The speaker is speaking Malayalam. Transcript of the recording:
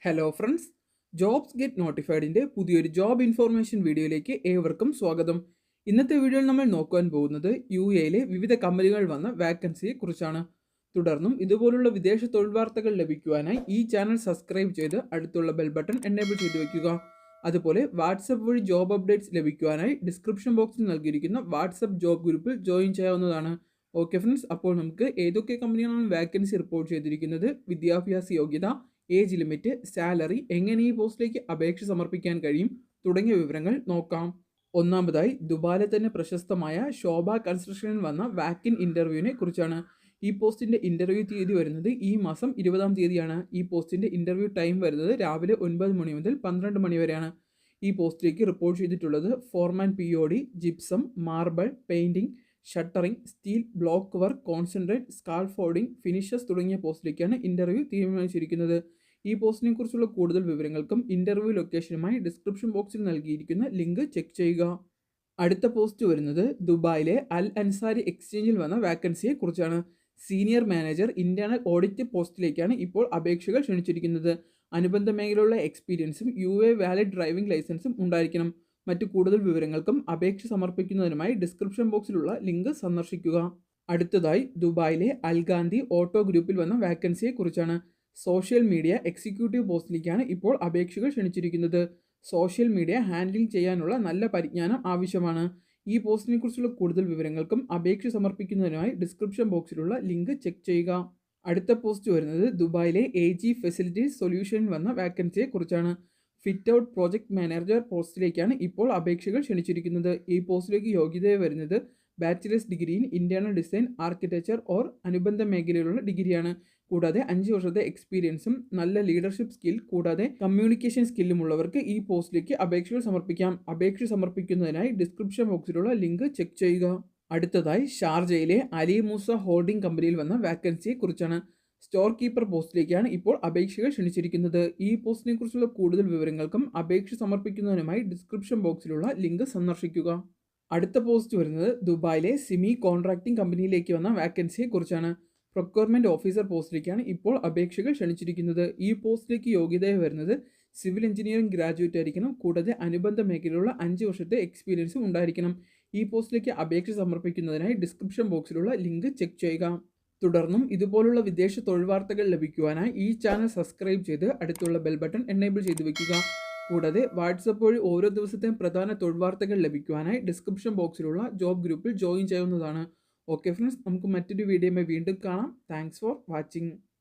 ഹലോ ഫ്രണ്ട്സ്, ജോബ്സ് ഗെറ്റ് നോട്ടിഫൈഡിൻ്റെ പുതിയൊരു ജോബ് ഇൻഫോർമേഷൻ വീഡിയോയിലേക്ക് ഏവർക്കും സ്വാഗതം. ഇന്നത്തെ വീഡിയോയിൽ നമ്മൾ നോക്കാൻ പോകുന്നത് UAE വിവിധ കമ്പനികൾ വന്ന വാക്കൻസിയെ കുറിച്ചാണ്. തുടർന്നും ഇതുപോലുള്ള വിദേശ തൊഴിൽ വാർത്തകൾ ലഭിക്കുവാനായി ഈ ചാനൽ സബ്സ്ക്രൈബ് ചെയ്ത് അടുത്തുള്ള ബെൽ ബട്ടൺ എനേബിൾ ചെയ്ത് വയ്ക്കുക. അതുപോലെ വാട്സപ്പ് വഴി ജോബ് അപ്ഡേറ്റ്സ് ലഭിക്കുവാനായി ഡിസ്ക്രിപ്ഷൻ ബോക്സിൽ നൽകിയിരിക്കുന്ന വാട്സപ്പ് ജോബ് ഗ്രൂപ്പിൽ ജോയിൻ ചെയ്യാവുന്നതാണ്. ഓക്കെ ഫ്രണ്ട്സ്, അപ്പോൾ നമുക്ക് ഏതൊക്കെ കമ്പനികളാണ് വാക്കൻസി റിപ്പോർട്ട് ചെയ്തിരിക്കുന്നത്, വിദ്യാഭ്യാസ യോഗ്യത, ഏജ് ലിമിറ്റ്, സാലറി, എങ്ങനെ ഈ പോസ്റ്റിലേക്ക് അപേക്ഷ സമർപ്പിക്കാൻ കഴിയും തുടങ്ങിയ വിവരങ്ങൾ നോക്കാം. ഒന്നാമതായി ദുബായിലെ തന്നെ പ്രശസ്തമായ ശോഭ കൺസ്ട്രക്ഷനിൽ വന്ന വാക്കിൻ ഇൻ്റർവ്യൂവിനെ കുറിച്ചാണ്. ഈ പോസ്റ്റിൻ്റെ ഇൻ്റർവ്യൂ തീയതി വരുന്നത് ഈ മാസം 20-ാം തീയതിയാണ്. ഈ പോസ്റ്റിൻ്റെ ഇൻ്റർവ്യൂ ടൈം വരുന്നത് രാവിലെ 9 മണി മുതൽ 12 മണി വരെയാണ്. ഈ പോസ്റ്റിലേക്ക് റിപ്പോർട്ട് ചെയ്തിട്ടുള്ളത് foreman POD, gypsum, marble, painting, shuttering, steel, block work, concentrate, scaffolding, finishers തുടങ്ങിയ പോസ്റ്റിലേക്കാണ് ഇൻ്റർവ്യൂ തീരുമാനിച്ചിരിക്കുന്നത്. ഈ പോസ്റ്റിനെ കുറിച്ചുള്ള കൂടുതൽ വിവരങ്ങൾക്കും ഇൻ്റർവ്യൂ ലൊക്കേഷനുമായി ഡിസ്ക്രിപ്ഷൻ ബോക്സിൽ നൽകിയിരിക്കുന്ന ലിങ്ക് ചെക്ക് ചെയ്യുക. അടുത്ത പോസ്റ്റ് വരുന്നത് ദുബായിലെ അൽ അൻസാരി എക്സ്ചേഞ്ചിൽ വന്ന വാക്കൻസിയെ കുറിച്ചാണ്. സീനിയർ മാനേജർ ഇന്റേണൽ ഓഡിറ്റ് പോസ്റ്റിലേക്കാണ് ഇപ്പോൾ അപേക്ഷകൾ ക്ഷണിച്ചിരിക്കുന്നത്. അനുബന്ധ മേഖലയിലുള്ള എക്സ്പീരിയൻസും UAE വാലിഡ് ഡ്രൈവിംഗ് ലൈസൻസും ഉണ്ടായിരിക്കണം. മറ്റു കൂടുതൽ വിവരങ്ങൾക്കും അപേക്ഷ സമർപ്പിക്കുന്നതിനുമായി ഡിസ്ക്രിപ്ഷൻ ബോക്സിലുള്ള ലിങ്ക് സന്ദർശിക്കുക. അടുത്തതായി ദുബായിലെ അൽഗാന്തി ഓട്ടോ ഗ്രൂപ്പിൽ വന്ന വാക്കൻസിയെ കുറിച്ചാണ്. സോഷ്യൽ മീഡിയ എക്സിക്യൂട്ടീവ് പോസ്റ്റിലേക്കാണ് ഇപ്പോൾ അപേക്ഷകൾ ക്ഷണിച്ചിരിക്കുന്നത്. സോഷ്യൽ മീഡിയ ഹാൻഡിൽ ചെയ്യാനുള്ള നല്ല പരിജ്ഞാനം ആവശ്യമാണ്. ഈ പോസ്റ്റിനെ കുറിച്ചുള്ള കൂടുതൽ വിവരങ്ങൾക്കും അപേക്ഷ സമർപ്പിക്കുന്നതിനായി ഡിസ്ക്രിപ്ഷൻ ബോക്സിലുള്ള ലിങ്ക് ചെക്ക് ചെയ്യുക. അടുത്ത പോസ്റ്റ് വരുന്നത് ദുബായിലെ AG ഫെസിലിറ്റീസ് സൊല്യൂഷനിൽ വന്ന വാക്കൻസിയെ കുറിച്ചാണ്. ഫിറ്റ് ഔട്ട് പ്രോജക്ട് മാനേജർ പോസ്റ്റിലേക്കാണ് ഇപ്പോൾ അപേക്ഷകൾ ക്ഷണിച്ചിരിക്കുന്നത്. ഈ പോസ്റ്റിലേക്ക് യോഗ്യത വരുന്നത് bachelors degree in internal design, architecture or അനുബന്ധ മേഖലയിലുള്ള ഡിഗ്രിയാണ്. കൂടാതെ 5 വർഷത്തെ എക്സ്പീരിയൻസും നല്ല ലീഡർഷിപ്പ് സ്കിൽ കൂടാതെ കമ്മ്യൂണിക്കേഷൻ സ്കില്ലും ഉള്ളവർക്ക് ഈ പോസ്റ്റിലേക്ക് അപേക്ഷകൾ സമർപ്പിക്കാം. അപേക്ഷ സമർപ്പിക്കുന്നതിനായി ഡിസ്ക്രിപ്ഷൻ ബോക്സിലുള്ള ലിങ്ക് ചെക്ക് ചെയ്യുക. അടുത്തതായി ഷാർജയിലെ അലി മൂസ ഹോൾഡിംഗ് കമ്പനിയിൽ വന്ന വാക്കൻസിയെ കുറിച്ചാണ്. സ്റ്റോർ കീപ്പർ പോസ്റ്റിലേക്കാണ് ഇപ്പോൾ അപേക്ഷകൾ ക്ഷണിച്ചിരിക്കുന്നത്. ഈ പോസ്റ്റിനെ കുറിച്ചുള്ള കൂടുതൽ വിവരങ്ങൾക്കും അപേക്ഷ സമർപ്പിക്കുന്നതിനുമായി ഡിസ്ക്രിപ്ഷൻ ബോക്സിലുള്ള ലിങ്ക് സന്ദർശിക്കുക. അടുത്ത പോസ്റ്റ് വരുന്നത് ദുബായിലെ സിമി കോൺട്രാക്ടിംഗ് കമ്പനിയിലേക്ക് വന്ന വാക്കൻസിയെ കുറിച്ചാണ്. പ്രൊക്യൂർമെന്റ് ഓഫീസർ പോസ്റ്റിലേക്കാണ് ഇപ്പോൾ അപേക്ഷകൾ ക്ഷണിച്ചിരിക്കുന്നത്. ഈ പോസ്റ്റിലേക്ക് യോഗ്യത വരുന്നത് സിവിൽ എഞ്ചിനീയറിംഗ് ഗ്രാജുവേറ്റ് ആയിരിക്കണം. കൂടാതെ അനുബന്ധ മേഖലയിലുള്ള 5 വർഷത്തെ എക്സ്പീരിയൻസും ഉണ്ടായിരിക്കണം. ഈ പോസ്റ്റിലേക്ക് അപേക്ഷ സമർപ്പിക്കുന്നതിനായി ഡിസ്ക്രിപ്ഷൻ ബോക്സിലുള്ള ലിങ്ക് ചെക്ക് ചെയ്യുക. തുടർന്നും ഇതുപോലുള്ള വിദേശ തൊഴിൽ വാർത്തകൾ ലഭിക്കുവാനായി ഈ ചാനൽ സബ്സ്ക്രൈബ് ചെയ്ത് അടുത്തുള്ള ബെൽ ബട്ടൺ എനേബിൾ ചെയ്ത് വയ്ക്കുക. കൂടാതെ വാട്സപ്പ് വഴി ഓരോ ദിവസത്തെയും പ്രധാന തൊഴിൽ വാർത്തകൾ ലഭിക്കുവാനായി ഡിസ്ക്രിപ്ഷൻ ബോക്സിലുള്ള ജോബ് ഗ്രൂപ്പിൽ ജോയിൻ ചെയ്യാവുന്നതാണ്. ഓക്കെ ഫ്രണ്ട്സ്, നമുക്ക് മറ്റൊരു വീഡിയോയുമായി വീണ്ടും കാണാം. Thanks for watching.